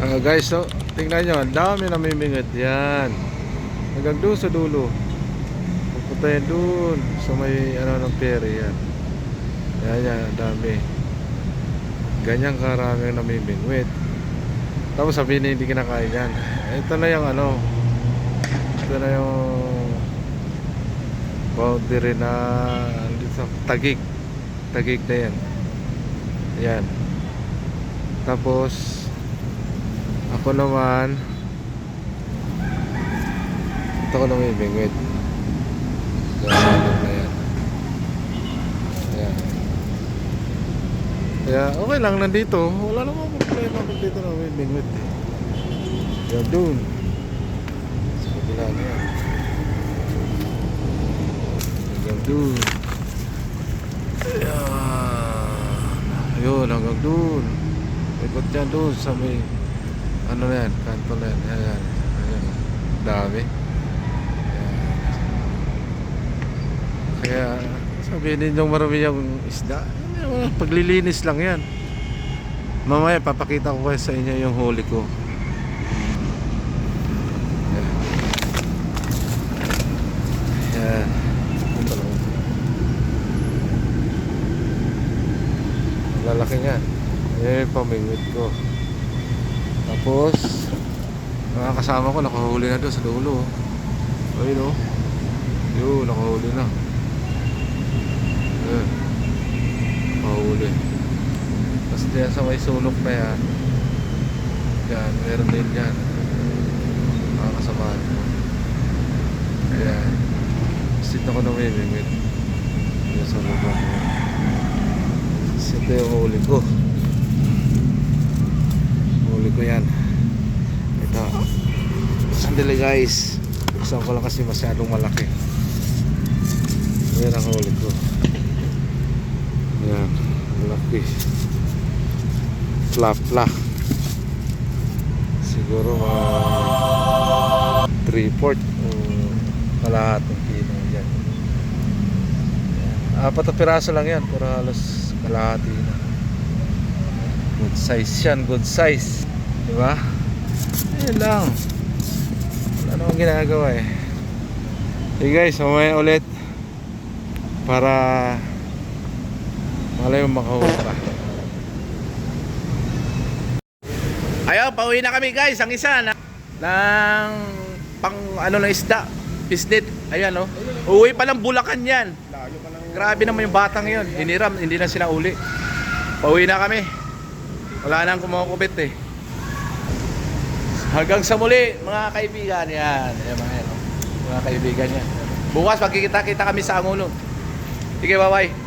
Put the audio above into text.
Guys, so tingnan nyo, ang dami na mimingit yan. Hanggang doon sa dulo. Pupunta yan doon sa may ano ng peri yan. Yan, ang dami. Ganyan karaming namimingwit. Tapos sabihin na hindi kinakain yan. Ito na yung ano, ito na yung boundary na Taguig. Taguig na yan. Yan. Tapos ako naman, ito ko namimingwit. Yan. Yan. Kaya okay lang nandito. Wala namang problema kung dito namimingwit eh. Yan dun sa kabila na yan. Hanggang dun. Ayan. Ayun, hanggang dun. Ikot yan dun sa may ano na yan, kanto na yan. Ayan. Ayan. Dami. Ayan. Kaya sabihin ninyong marami yung isda. Paglilinis lang yan. Mamaya papakita ko kayo sa inyo yung huli ko. Ayan. Lalaki nga. Eh, pamingwit ko. Tapos mga kasama ko nakahuli na doon sa dulo. Ayun o. Yun, nakahuli na. Ayun, nakahuli. Tapos diyan sa may sulok na yan, yan, meron din yan. Mga kasama ko. Ayan. Sit ako na mimimit. Yan sa lubang. Ito yung huli ko. Huli ko yan. Ito. Sandali guys. Buksan ko lang kasi masyadong malaki. Yan ang huli ko. Yan. Malaki. Flap-flap. Siguro mga 3/4 o kalahating kilo yan. Apat na piraso lang yan. Pero halos kalahati na. Good size yan, good size. Diba? Ayun lang. Wala namang ginagawa eh. Okay guys, mamaya ulit para malay mo makahuli pa. Ayaw, pauwi na kami guys. Ang isa ng pang ano na isda, pisnit. Ayan o. Uwi pa lang Bulacan yan. Grabe naman yung batang yun. Hiniram, hindi na sila uli. Pauwi na kami. Wala nang kumakubit eh. Hanggang sa muli mga kaibigan. Yan. Ayan, mga kaibigan yan. Bukas magkikita-kita kami sa Angulo. Sige, bye-bye.